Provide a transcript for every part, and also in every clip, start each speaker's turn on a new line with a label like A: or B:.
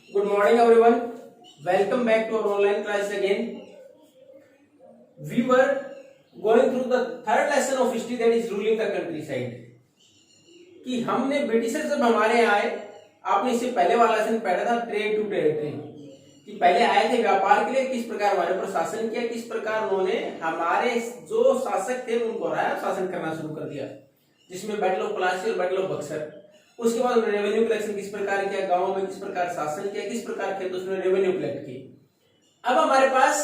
A: Good morning, everyone. Welcome back to our online class again. We were going through the third lesson of history, that is ruling the countryside. कि हमने Britishers जब हमारे यहाँ आए, आपने इससे पहले वाला लेसन पढ़ा था ट्रेड टू टेरिटरी, कि पहले आए थे व्यापार के लिए, किस प्रकार हमारे ऊपर शासन किया, किस प्रकार उन्होंने हमारे जो शासक थे उनको हराया, शासन करना शुरू कर दिया, जिसमें बैटल ऑफ प्लासी और बैटल ऑफ बक्सर। उसके बाद उन्होंने रेवेन्यू कलेक्शन किस प्रकार किया, गांवों में किस प्रकार शासन किया, किस प्रकार किया, तो उसने रेवेन्यू कलेक्ट की। अब हमारे पास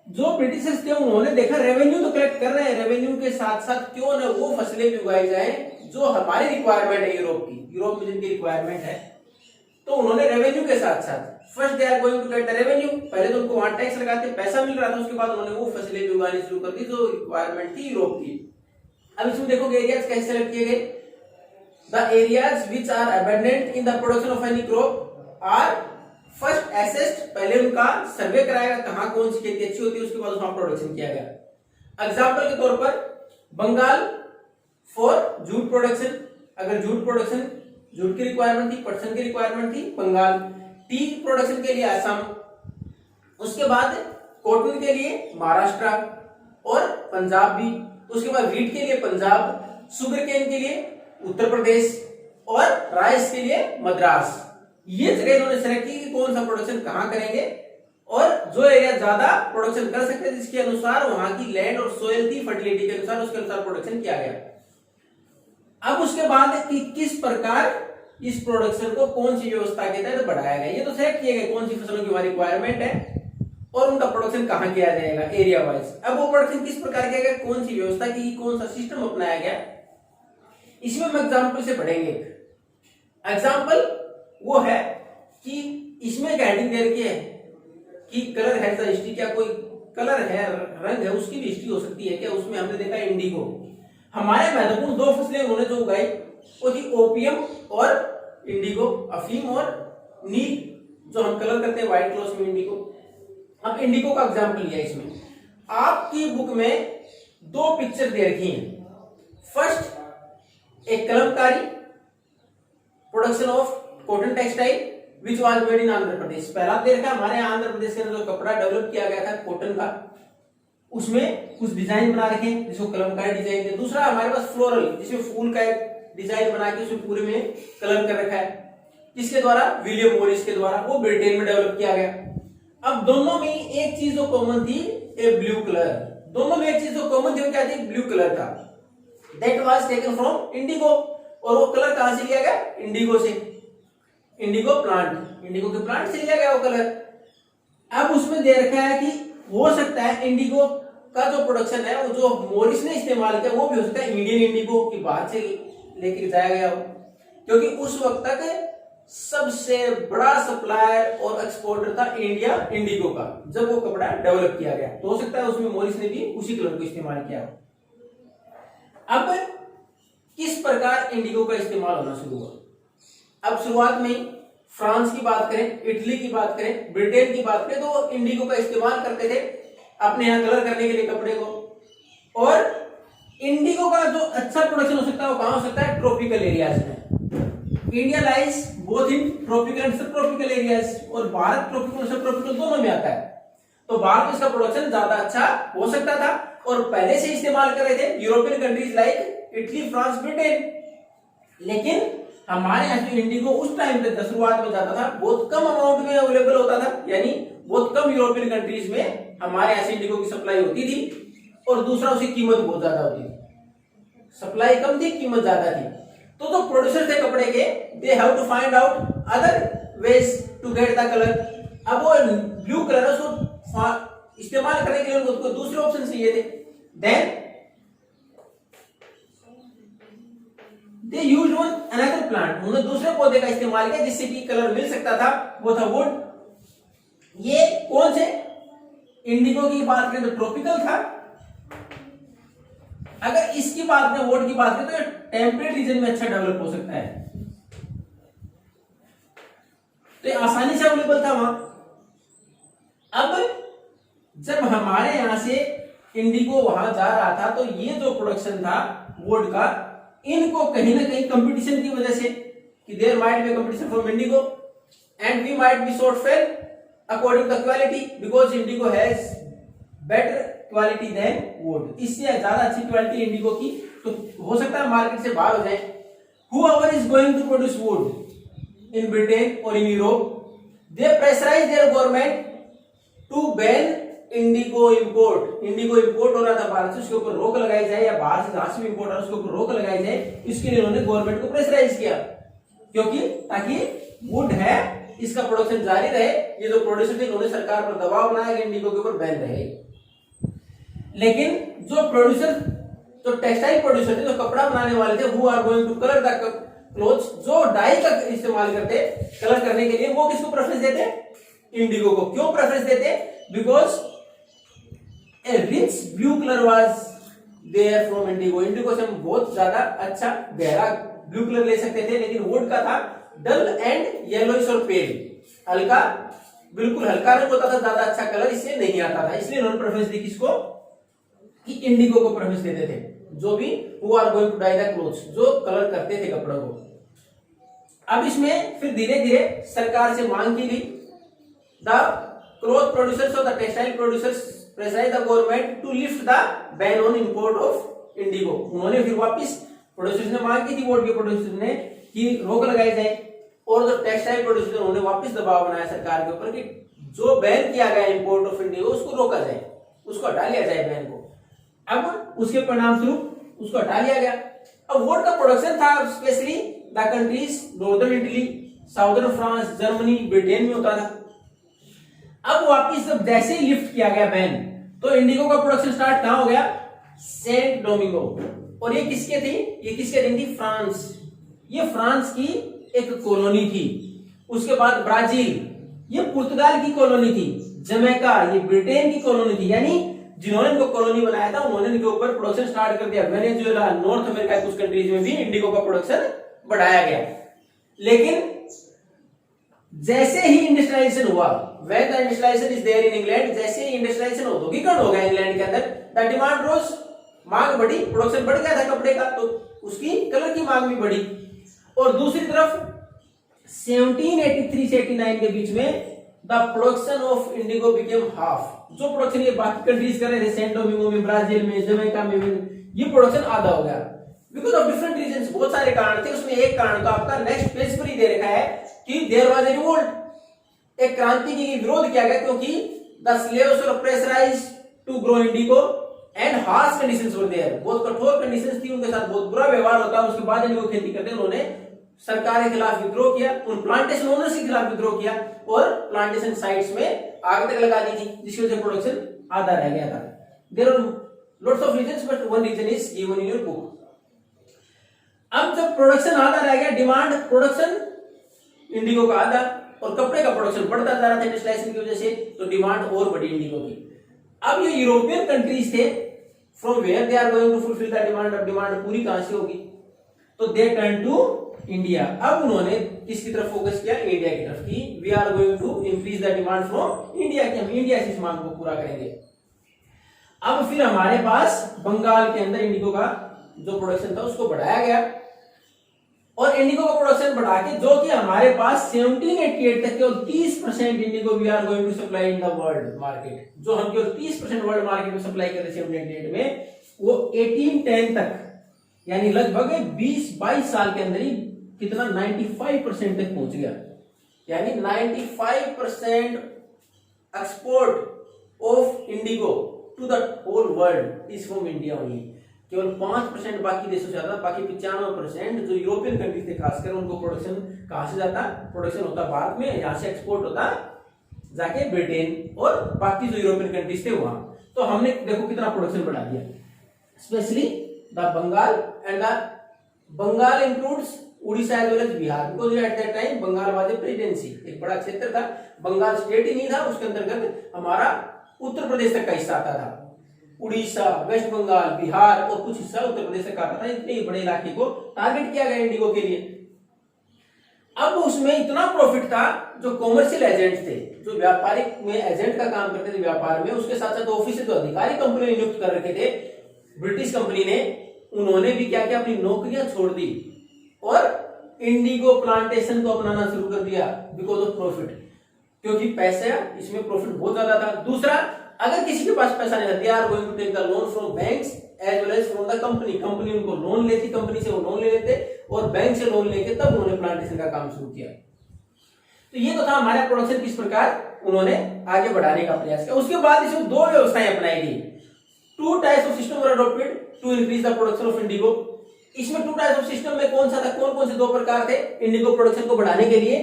A: जो ब्रिटिशर्स थे उन्होंने देखा रेवेन्यू तो कलेक्ट कर रहे हैं, रेवेन्यू के साथ साथ क्यों न वो फसलें भी उगाई जाए जो हमारी रिक्वायरमेंट है यूरोप की, यूरोप में जिनकी रिक्वायरमेंट है। तो उन्होंने रेवेन्यू के साथ साथ first they are going to get the revenue, पहले तो उनको वहां टैक्स लगाते पैसा मिल रहा था, उसके बाद उन्होंने वो फसलें भी उगानी शुरू कर दी जो रिक्वायरमेंट थी यूरोप की। अब इसमें देखोगे एरियाज कैसे सेलेक्ट किए गए। The areas which are abundant in the production of any crop are first assessed, पहले उनका सर्वे कराएगा कहाँ कौन सी खेती अच्छी होती है, उसके बाद उसका प्रोडक्शन किया गया। एग्जाम्पल के तौर पर बंगाल फॉर जूट प्रोडक्शन, अगर जूट प्रोडक्शन, जूट की रिक्वायरमेंट थी, पटसन की रिक्वायरमेंट थी बंगाल, टी प्रोडक्शन के लिए असम, उसके बाद कॉटन के लिए महाराष्ट्र और पंजाब भी, उसके बाद वीट के लिए पंजाब, शुगर केन के लिए उत्तर प्रदेश और राइस के लिए मद्रास। ये जगह इन्होंने सेलेक्ट की कि कौन सा प्रोडक्शन कहां करेंगे, और जो एरिया ज्यादा प्रोडक्शन कर सकते हैं जिसके अनुसार वहां की लैंड और सोयल थी फर्टिलिटी के अनुसार, उसके अनुसार प्रोडक्शन किया गया। अब उसके बाद कि किस प्रकार इस प्रोडक्शन को कौन सी व्यवस्था के तहत बढ़ाया गया, ये तो सेलेक्ट किए गए कौन सी फसलों की वहां रिक्वायरमेंट है और उनका प्रोडक्शन कहां किया जाएगा एरिया वाइज। अब वो प्रोडक्शन किस प्रकार किया गया, कौन सी व्यवस्था की, कौन सा सिस्टम अपनाया गया, इसमें हम एग्जाम्पल से पढ़ेंगे। एग्जाम्पल वो है कि इसमें हेडिंग दे रखी है कि कलर हैज द हिस्ट्री, क्या कोई कलर है, रंग है, उसकी भी हिस्ट्री हो सकती है क्या। उसमें हमने देखा इंडिगो, हमारे महत्वपूर्ण दो फसलें उन्होंने जो उगाई वो थी ओपियम और इंडिगो, अफीम और नील, जो हम कलर करते हैं व्हाइट क्लॉथ में इंडिगो। अब इंडिगो का एग्जाम्पल लिया इसमें, आपकी बुक में दो पिक्चर दे रखी है। फर्स्ट एक Kalamkari, production of cotton textile which was made in Andhra Pradesh, पहला दे रखा हमारे आंध्र प्रदेश के अंदर जो कपड़ा डेवलप किया गया था कॉटन का, उसमें कुछ डिजाइन बना रखे हैं जिसको कलमकारी डिजाइन है। दूसरा हमारे पास फ्लोरल, जिसमें फूल का एक डिजाइन बना के उसमें पूरे में कलर कर रखा है, किसके द्वारा, विलियम मॉरिस के द्वारा, वो ब्रिटेन में डेवलप किया गया। अब दोनों में एक चीज जो कॉमन थी, ए ब्लू कलर, दोनों में एक चीज जो कॉमन थी वो क्या थी, ब्लू कलर था। That was taken from indigo, और वो कलर कहां से लिया गया, इंडिगो से, इंडिगो प्लांट, इंडिगो के प्लांट से लिया गया वो कलर। अब उसमें दे रखा है कि हो सकता है इंडिगो का जो प्रोडक्शन है वो जो मॉरिस ने इस्तेमाल किया वो भी हो सकता है इंडियन इंडिगो की बाहर से लेकर जाया गया हो, क्योंकि उस वक्त तक सबसे बड़ा सप्लायर और एक्सपोर्टर था इंडिया इंडिगो का जब वो कपड़ा डेवलप किया गया। तो हो सकता है उसमें मॉरिस ने भी उसी कलर को इस्तेमाल किया हो। अब किस प्रकार इंडिगो का इस्तेमाल होना शुरू हुआ। अब शुरुआत में फ्रांस की बात करें, इटली की बात करें, ब्रिटेन की बात करें, तो इंडिगो का इस्तेमाल करते थे अपने यहां कलर करने के लिए कपड़े को। और इंडिगो का जो अच्छा प्रोडक्शन हो सकता है वो कहां हो सकता है, ट्रॉपिकल एरियाज में। India lies both in tropical and सब ट्रॉपिकल एरियाज, और भारत ट्रॉपिकल और सब ट्रॉपिकल दोनों में आता है, तो भारत में इसका प्रोडक्शन ज्यादा अच्छा हो सकता था और पहले से इस्तेमाल कर रहे थे European countries like Italy, France, Britain. लेकिन हमारे यहाँ जो इंडिगो उस टाइम पे शुरुआत में जाता था बहुत कम अमाउंट में अवेलेबल होता था, यानी बहुत कम यूरोपियन कंट्रीज में हमारे यहाँ से इंडिगो की सप्लाई होती थी, और दूसरा उसकी कीमत बहुत ज्यादा होती थी, सप्लाई कम थी कीमत ज्यादा थी। तो जो प्रोड्यूसर थे कपड़े के, they have to find out other ways to get the colour. अब वो ब्लू कलर है उसको इस्तेमाल करने के लिए उनको दूसरे ऑप्शन चाहिए थे। Then they used one another plant, उन्होंने दूसरे पौधे का इस्तेमाल किया जिससे कि कलर मिल सकता था, वो था वुड। ये कौन से, इंडिगो की बात करें तो ट्रॉपिकल था, अगर इसकी बात करें वुड की बात करें तो टेम्परेट रीजन में अच्छा डेवलप हो सकता है, तो ये आसानी से अवेलेबल था वहां। अब जब हमारे यहां से इंडिगो वहां जा रहा था तो ये जो प्रोडक्शन था वुड का, इनको कहीं ना कहीं कंपटीशन की वजह से कि there might be competition from indigo, and we might be shortfall according to the quality because indigo has better quality than wood. इससे ज्यादा अच्छी क्वालिटी इंडिगो की, तो हो सकता है मार्केट से बाहर हो जाए. Whoever is going to produce wood in Britain or in Europe, they pressurize their government to ban Indigo import. Indigo import हो रहा था भारत से, उसके ऊपर रोक लगाई जाए, या बाहर से जहां से भी इंपोर्ट हो रहा है उसके ऊपर रोक लगाई जाए. इसके लिए उन्होंने गवर्नमेंट को प्रेशराइज किया, क्योंकि ताकि वुड है इसका प्रोडक्शन जारी रहे. ये जो प्रोड्यूसर थे उन्होंने सरकार पर दबाव बनाया कि इंडिगो के ऊपर बैन रहे. लेकिन जो प्रोड्यूसर, जो टेक्सटाइल प्रोड्यूसर थे, जो कपड़ा बनाने वाले थे, who are going to colour the clothes, जो डाई का इस्तेमाल करते कलर करने के लिए, वो किसको प्रेफरेंस देते? इंडिगो को. क्यों प्रेफरेंस देते? Because a rich blue colour was there from indigo. Indigo से हम बहुत ज्यादा अच्छा गहरा ब्लू कलर ले सकते थे, लेकिन वुड का था डल एंड येलोइश और पेल, हल्का, बिल्कुल हल्का रंग होता था, ज्यादा अच्छा कलर इससे नहीं आता था. इसलिए उन्होंने प्रेफरेंस दी किसको? कि इंडिगो को प्रेफरेंस देते थे, जो भी who are going to dye the clothes, जो कलर करते थे कपड़ों को. अब इसमें फिर धीरे धीरे सरकार से मांग की गई. द क्लॉथ प्रोड्यूसर्स और the textile producers pressurise the government to lift the ban on import of indigo. उन्होंने फिर वापस प्रोड्यूसर्स ने मांग की थी, वुड के प्रोड्यूसर्स ने, कि रोक लगाई जाए, और जो टेक्सटाइल प्रोड्यूसर उन्होंने वापस दबाव बनाया सरकार के ऊपर कि जो बैन किया गया इंपोर्ट ऑफ इंडिगो उसको रोका जाए, उसको हटा लिया जाए बैन को. अब उसके परिणाम स्वरूप उसको हटा लिया गया. अब वुड का प्रोडक्शन था specially the countries northern Italy, southern France, Germany, Britain में होता था. अब वापिस जब जैसे ही लिफ्ट किया गया बैन, तो इंडिगो का प्रोडक्शन स्टार्ट कहां हो गया? Saint Domingo. और ये किसके थी? ये किसके अधीन थी? फ्रांस. ये फ्रांस की एक कॉलोनी थी. उसके बाद ब्राजील, ये पुर्तगाल की कॉलोनी थी. जमैका, ये ब्रिटेन की कॉलोनी थी. यानी जिन्होंने इनको कॉलोनी बनाया था उन्होंने इनके ऊपर प्रोडक्शन स्टार्ट कर दिया. वेनेजुएला, नॉर्थ अमेरिका, कुछ कंट्रीज में भी इंडिगो का प्रोडक्शन बढ़ाया गया. लेकिन जैसे ही इंडस्ट्रियलाइजेशन हुआ, when the industrialization is there in England, जैसे ही इंडस्ट्रियलाइजेशन औद्योगिकरण हो गया इंग्लैंड के अंदर, the demand rose, मांग बढ़ी, प्रोडक्शन बढ़ गया था कपड़े का, तो उसकी कलर की मांग भी बढ़ी. और दूसरी तरफ 1783 से 89 के बीच में the production of Indigo became half. जो प्रोडक्शन ये बाकी कंट्रीज कर रहे थे, सेंट डोमिंगो में, ब्राजील में, जमैका में, ये प्रोडक्शन आधा हो गया. बिकॉज ऑफ डिफरेंट रीजंस, बहुत सारे कारण थे. उसमें एक कारण तो आपका नेक्स्ट पेज पर ही दे रखा है कि देयर वाज ए रिवोल्ट, एक क्रांति की विरोध किया गया, क्योंकि the slaves were pressurised to grow indigo and harsh conditions were there. बहुत कठोर कंडीशंस थी, उनके साथ बहुत बुरा व्यवहार होता. उसके बाद इंडिगो खेती करते उन्होंने सरकार के खिलाफ विद्रोह किया, उन प्लांटेशन ओनर्स के खिलाफ विद्रोह किया और प्लांटेशन साइट्स में आग तक लगा दी थी, जिसकी वजह से प्रोडक्शन आधा रह गया था. There are lots of reasons, but one reason is given in your book. अब जब प्रोडक्शन आधा रह गया, डिमांड प्रोडक्शन इंडिगो का आधा, और कपड़े का प्रोडक्शन बढ़ता जा रहा था इंडस्ट्रियलाइजेशन की वजह से, तो डिमांड और बढ़ी इंडिगो की. अब ये यूरोपियन कंट्रीज थे, from where they are going to fulfil the demand. अब डिमांड पूरी कहां से होगी? तो दे टर्न टू इंडिया. अब उन्होंने किसकी तरफ फोकस किया? इंडिया की तरफ, की we are going to increase the demand from India, की हम इंडिया से इस मांग को पूरा करेंगे. अब फिर हमारे पास बंगाल के अंदर इंडिगो का जो प्रोडक्शन था उसको बढ़ाया गया, और इंडिगो का प्रोडक्शन बढ़ा के, जो कि हमारे पास 1788 तक केवल 30% indigo we are going to supply in the world market. जो हम केवल 30% वर्ल्ड मार्केट में सप्लाई कर रहे थे 1788 में, वो 1810 तक, यानी लगभग 20-22 साल के अंदर ही कितना 95% तक पहुंच गया. यानी 95% export of indigo to the whole world is from India only. केवल 5% बाकी देशों से आता, बाकी 95% जो यूरोपियन कंट्रीज थे खासकर, उनको प्रोडक्शन कहां से जाता? प्रोडक्शन होता भारत में, यहां से एक्सपोर्ट होता जाके ब्रिटेन और बाकी जो यूरोपियन कंट्रीज थे वहां. तो हमने देखो कितना प्रोडक्शन बढ़ा दिया. Specially the Bengal and the Bengal includes Orissa as well as Bihar, because at that time Bengal was a presidency, एक बड़ा क्षेत्र था. बंगाल स्टेट ही नहीं था, उसके अंतर्गत हमारा उत्तर प्रदेश तक का हिस्सा आता था. उड़ीसा, वेस्ट बंगाल, बिहार और कुछ हिस्सा उत्तर प्रदेश तक आता था. इतने बड़े इलाके को टारगेट किया गया इंडिगो के लिए. अब उसमें इतना प्रॉफिट था, जो कॉमर्शियल एजेंट थे, जो व्यापारिक में एजेंट का काम करते थे व्यापार में, उसके साथ साथ ऑफिसर जो अधिकारी कंपनी ने नियुक्त कर रखे थे ब्रिटिश कंपनी ने, उन्होंने भी क्या किया? अपनी नौकरियां छोड़ दी और इंडिगो प्लांटेशन को अपनाना शुरू कर दिया बिकॉज ऑफ प्रॉफिट, क्योंकि पैसा इसमें प्रॉफिट बहुत ज्यादा था। दूसरा, अगर किसी के पास पैसा नहीं था, they are going to take the loan from banks as well as from the company, company उनको लोन लेती, कंपनी से वो लोन ले लेते और बैंक से लोन लेके तब उन्होंने प्लांटेशन का काम शुरू किया। तो ये तो था हमारा प्रोडक्शन किस प्रकार उन्होंने आगे बढ़ाने का प्रयास किया। उसके बाद इसमें दो व्यवस्थाएं अपनाई गई। Two types of system were adopted to increase the production of indigo. इसमें टू टाइप्स ऑफ सिस्टम में कौन सा था, कौन कौन से दो प्रकार थे इंडिगो प्रोडक्शन को बढ़ाने के लिए?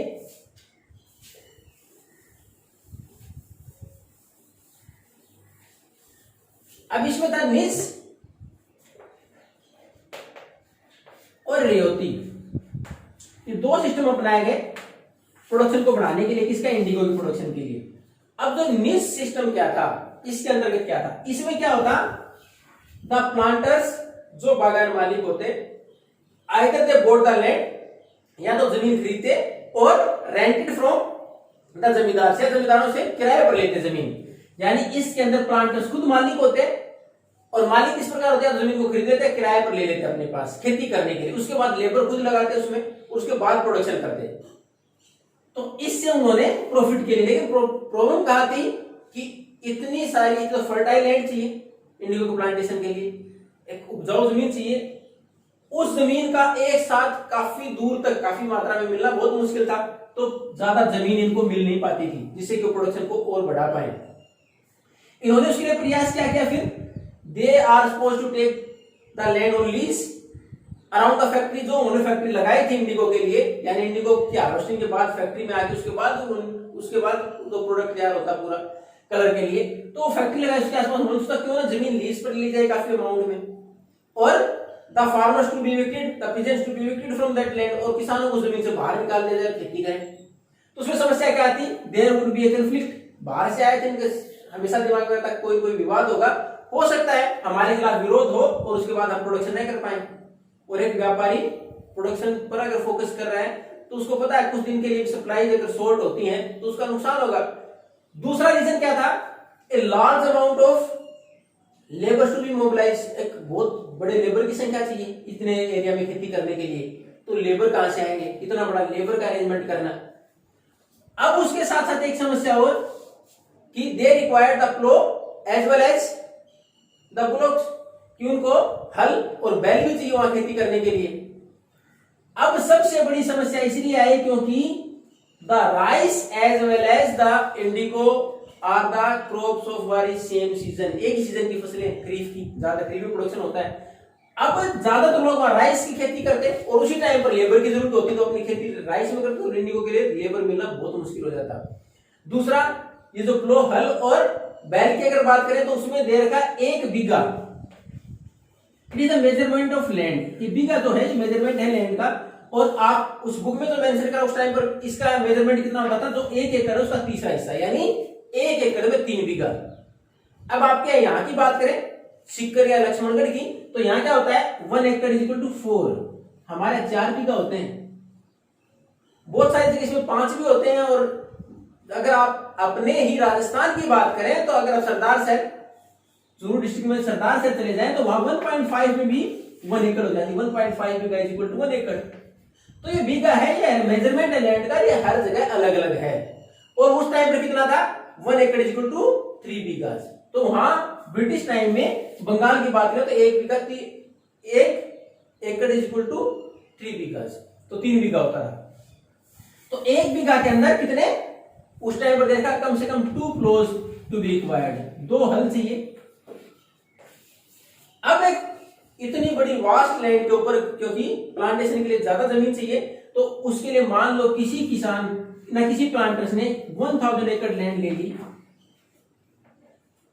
A: अब इसमें था निश और रियोती। ये दो सिस्टम अपनाए गए प्रोडक्शन को बढ़ाने के लिए, किसका? इंडिगो की प्रोडक्शन के लिए। अब जो निश सिस्टम क्या था, इसके अंतर्गत क्या था? इसमें क्या होता, द प्लांटर्स जो बागान मालिक होते, either they both the land, या तो जमीन खरीदते और रेंटेड फ्रॉम द जमींदार से, जमींदारों से किराए पर लेते जमीन। यानी इसके अंदर प्लांटर्स खुद मालिक होते और मालिक इस प्रकार होते हैं, जमीन को खरीद लेते, किराए पर ले लेते अपने पास खेती करने के लिए, उसके बाद लेबर खुद लगाते उसमें, उसके बाद प्रोडक्शन करते। तो इससे उन्होंने प्रॉफिट के लिए, लेकिन प्रॉब्लम कहां थी कि इतनी सारी तो फर्टाइल लैंड चाहिए इंडिगो को प्लांटेशन के लिए, एक उपजाऊ जमीन चाहिए, उस जमीन का एक साथ काफी दूर तक काफी मात्रा में मिलना बहुत मुश्किल था, तो ज्यादा जमीन इनको मिल नहीं पाती थी जिससे कि प्रोडक्शन को और बढ़ा पाए। इन्होंने उसके लिए प्रयास क्या किया फिर? They are suppose to take the land on lease around the factory. जो उन्होंने फैक्ट्री लगाई थी इंडिगो के लिए, यानी इंडिगो की हार्वेस्टिंग के बाद फैक्ट्री में आके उसके बाद तो प्रोडक्ट तैयार होता पूरा कलर के लिए, तो फैक्ट्री लगाई उसके आसपास, उन्होंने सोचा क्यों ना जमीन लीज पर ली जाए काफी अमाउंट में, और the farmers to be evicted, the peasants to be evicted from that land, और किसानों को जमीन से बाहर निकाल दिया जाए, खेती करें। तो उसमें समस्या क्या आती? There would be a conflict. बाहर से आए थे, इनके हमेशा दिमाग में रहता कोई विवाद होगा, हो सकता है हमारे खिलाफ विरोध हो और उसके बाद हम प्रोडक्शन नहीं कर पाए। और एक व्यापारी प्रोडक्शन पर अगर फोकस कर रहा है तो उसको पता है कुछ दिन के लिए सप्लाई अगर शॉर्ट होती है तो उसका नुकसान होगा। दूसरा रीजन क्या था? A large amount of labour to be mobilise. एक बहुत बड़े लेबर की संख्या चाहिए इतने एरिया में खेती करने के लिए, तो लेबर कहां से आएंगे? इतना बड़ा लेबर का अरेंजमेंट करना। अब उसके साथ साथ एक समस्या और कि they required the plough as well as the bullocks, कि उनको हल और बैल भी चाहिए वहां खेती करने के लिए। अब सबसे बड़ी समस्या इसलिए आई क्योंकि the rice as well as the indigo are the crops of very same season. एक ही सीजन की फसलें, खरीफ की, ज्यादा खरीफ में प्रोडक्शन होता है। अब ज्यादातर लोग वहां राइस की खेती करते और उसी टाइम पर लेबर की जरूरत होती, तो अपनी खेती राइस में करते और इंडिगो के लिए लेबर मिलना बहुत मुश्किल हो जाता। दूसरा, ये जो प्लो, हल और बैल की अगर बात करें तो उसमें दे रखा 1 bigha. It is the measurement of land. ये बीघा जो है, मेजरमेंट है लैंड का, और आप उस बुक में जो मेंशन करा उस टाइम पर इसका मेजरमेंट कितना होता था? जो 1 एकड़ है उसका तीसरा हिस्सा, यानी 1 एकड़ में 3 बीघा। अब आप क्या यहाँ की बात करें सिक्कर या लक्ष्मणगढ़ की, तो यहाँ क्या होता है? 1 एकड़ इज इक्वल टू 4। हमारे 4 बीघा होते हैं, बहुत सारी जगह इसमें 5 भी होते हैं। और अगर आप अपने ही राजस्थान की बात करें तो अगर आप सरदार शहर, चूरू डिस्ट्रिक्ट में सरदार शहर चले जाएं तो वहां 1.5 में भी 1 एकड़ हो जाती है। 1.5 बीघा इज इक्वल टू 1 एकड़। तो ये बीघा है, ये मेजरमेंट है लैंड का, ये हर जगह अलग अलग है। और उस टाइम पर कितना था? 1 एकड़ इज इक्वल टू 3 बीघा। तो वहां ब्रिटिश टाइम में बंगाल की बात करें तो 1 एकड़ इज इक्वल टू 3 बीघा, तो 3 बीघा होता है। तो 1 बीघा के अंदर कितने उस टाइम पर देखा? कम से कम 2 प्लोज टू बी रिक्वायर्ड, 2 हल चाहिए। अब एक इतनी बड़ी वास्ट लैंड के ऊपर, क्योंकि प्लांटेशन के लिए ज्यादा जमीन चाहिए, तो उसके लिए मान लो किसी किसान ना किसी प्लांटर्स ने 1000 एकड़ लैंड ले ली।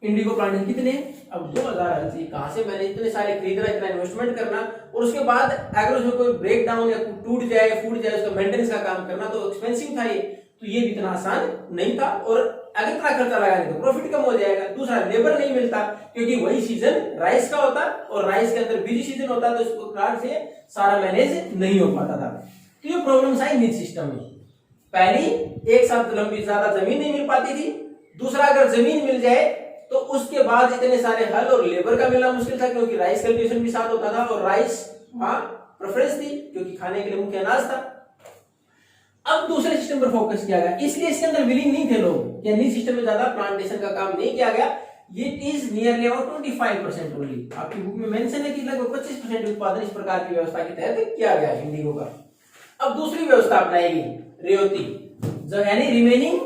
A: इंडिगो प्लांटेशन कितने? अब 2000 हल चाहिए। कहां से मैंने इतने सारे खरीदना, इतना इन्वेस्टमेंट करना, और उसके बाद अगर उसमें कोई ब्रेक डाउन या टूट जाए, फूट जाए, उसका मेंटेनेंस का काम करना तो एक्सपेंसिव था ये, तो ये भी इतना आसान नहीं था। और अगर इतना खर्चा लगाएंगे तो प्रॉफिट कम हो जाएगा। दूसरा, लेबर नहीं मिलता क्योंकि वही सीजन राइस का होता और राइस के अंदर बिजी सीजन होता, तो इस प्रकार से सारा मैनेज नहीं हो पाता था। तो ये प्रॉब्लम्स आई निज सिस्टम में। पहली, एक साथ लंबी ज्यादा जमीन नहीं मिल पाती थी। दूसरा, अगर जमीन मिल जाए तो उसके बाद इतने सारे हल और लेबर का मिलना मुश्किल था, क्योंकि राइस कल्टीवेशन भी साथ होता था और राइस वहां प्रेफरेंस दी क्योंकि खाने के लिए मुख्य अनाज था। अब दूसरे सिस्टम पर फोकस किया गया, इसलिए इसके अंदर विलिंग नहीं थे लोग, यानी सिस्टम में ज्यादा प्लांटेशन का काम नहीं किया गया। ये इज नियरली अबाउट 25% ओनली। आपकी बुक में मेंशन है कि लगभग 25% उत्पादन इस प्रकार की व्यवस्था के तहत किया गया इंडिगो का। अब दूसरी व्यवस्था अपनाएगी रेवती, जो यानी रिमेनिंग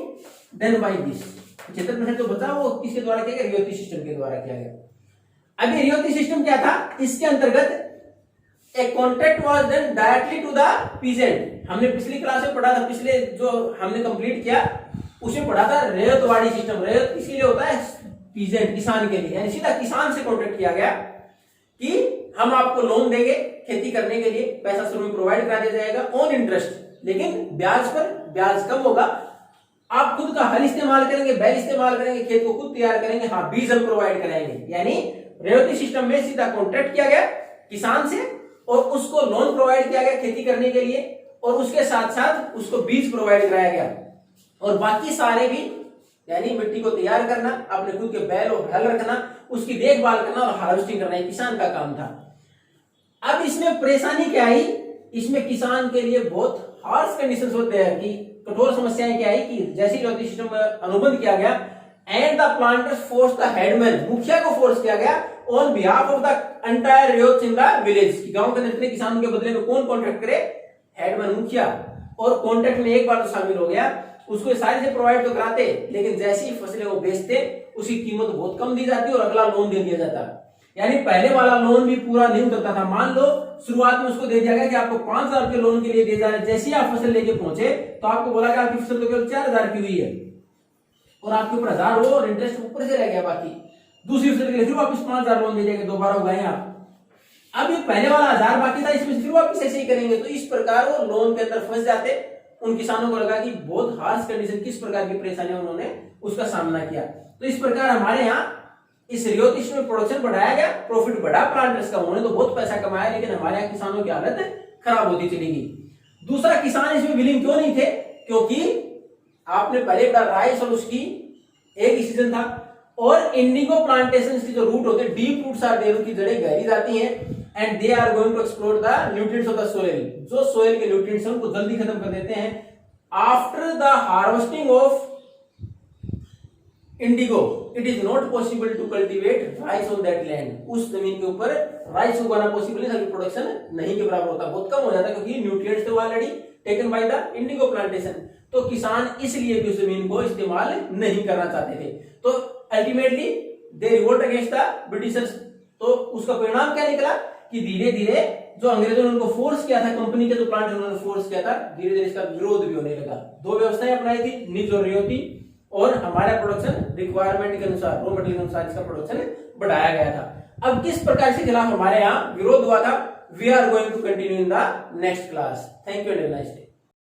A: देन बाय दिस 75% जो बचा वो किसके द्वारा किया गया, रेवती सिस्टम के द्वारा किया गया। अभी रेवती सिस्टम क्या था, इसके अंतर्गत A contract was done directly to the peasant। हमने पिछली क्लास में पढ़ा था, पिछले जो हमने कंप्लीट किया उसमें पढ़ा था रेतवाड़ी सिस्टम। रेत किसके लिए होता है, पीजेंट, किसान के लिए, यानी सीधा किसान से कॉन्ट्रैक्ट किया गया कि हम आपको लोन देंगे खेती करने के लिए, पैसा शुरू में प्रोवाइड करा दिया जाएगा ऑन इंटरेस्ट, लेकिन ब्याज पर ब्याज कम होगा। आप खुद का हल इस्तेमाल करेंगे, बैल इस्तेमाल करेंगे, खेत को खुद तैयार करेंगे, हाँ बीज हम प्रोवाइड कराएंगे। यानी रेवती सिस्टम में सीधा कॉन्ट्रैक्ट किया गया किसान से और उसको लोन प्रोवाइड किया गया खेती करने के लिए, और उसके साथ साथ उसको बीज प्रोवाइड कराया गया, और बाकी सारे भी यानी मिट्टी को तैयार करना, अपने खुद के बैल और हल रखना, उसकी देखभाल करना और हार्वेस्टिंग करना किसान का काम था। अब इसमें परेशानी क्या आई, इसमें किसान के लिए बहुत हार्श कंडीशंस होते हैं कि कठोर समस्याएं क्या आई कि जैसे रेवती सिस्टम में अनुबंध किया गया and the planters force the headman, मुखिया को फोर्स किया गया on behalf of the entire Revata in the village, गांव के अंदर इतने किसानों के बदले में कौन कॉन्ट्रैक्ट करे, हेडमैन, मुखिया। और कॉन्ट्रैक्ट में एक बार तो शामिल हो गया, उसको सारी से प्रोवाइड तो कराते, लेकिन जैसी फसलें वो बेचते उसकी कीमत बहुत कम दी जाती और अगला लोन दे दिया जाता। यानी पहले वाला लोन भी पूरा नहीं उतरता था। मान लो शुरुआत में उसको दे दिया गया कि आपको 5,000 के लोन के लिए दे जा रहे, जैसे ही आप फसल लेके पहुंचे तो आपको बोला कि आपकी फसल तो केवल 4,000 की हुई है और आपके ऊपर 1,000 हो और इंटरेस्ट ऊपर से रह गया, बाकी दूसरी फसल के लिए फिर वापस 5,000 लोन दे देंगे, दोबारा हो गए आप। अब ये पहले वाला 1,000 बाकी था, इसमें फिर वापस ऐसे ही करेंगे, तो इस प्रकार वो लोन के अंदर फंस जाते। उन किसानों को लगा कि बहुत हार्श कंडीशन, किस प्रकार की परेशानियां उन्होंने उसका सामना किया। तो इस प्रकार हमारे यहाँ इस रेवती सिस्टम में प्रोडक्शन बढ़ाया गया, प्रॉफिट बढ़ा प्लांटर्स का, उन्होंने तो बहुत पैसा कमाया, लेकिन हमारे यहाँ किसानों की हालत खराब होती चली गई। दूसरा, किसान इसमें विलिंग क्यों नहीं थे, क्योंकि आपने पहले पढ़ा राइस और उसकी एक ही सीजन था, और इंडिगो प्लांटेशन के जो रूट होते हैं, डीप रूट्स आर देयर, उनकी जड़ें गहरी जाती हैं, and they are going to explore the nutrients of the soil, जो सोइल के न्यूट्रिएंट्स हैं उनको जल्दी खत्म कर देते हैं। After the harvesting of indigo it is not possible to cultivate rice on that land, उस जमीन के ऊपर राइस उगाना पॉसिबल नहीं, प्रोडक्शन नहीं के बराबर होता, बहुत कम हो जाता, क्योंकि न्यूट्रिएंट्स थे already taken by the Indigo plantation. तो किसान इसलिए भी उस जमीन को इस्तेमाल नहीं करना चाहते थे। तो ultimately they revolt against the Britishers. तो उसका परिणाम क्या निकला कि धीरे धीरे जो अंग्रेजों ने उनको फोर्स किया था, कंपनी के जो प्लांट उन्होंने फोर्स किया था, धीरे धीरे इसका विरोध भी होने लगा। दो व्यवस्थाएं अपनाई थी, निज और रेवती, और हमारा प्रोडक्शन रिक्वायरमेंट के अनुसार, रॉ मटेरियल के अनुसार इसका प्रोडक्शन बढ़ाया गया था। अब किस प्रकार से खिलाफ हमारे यहाँ विरोध हुआ था, we are going to continue in the next class. Thank you and have a nice day.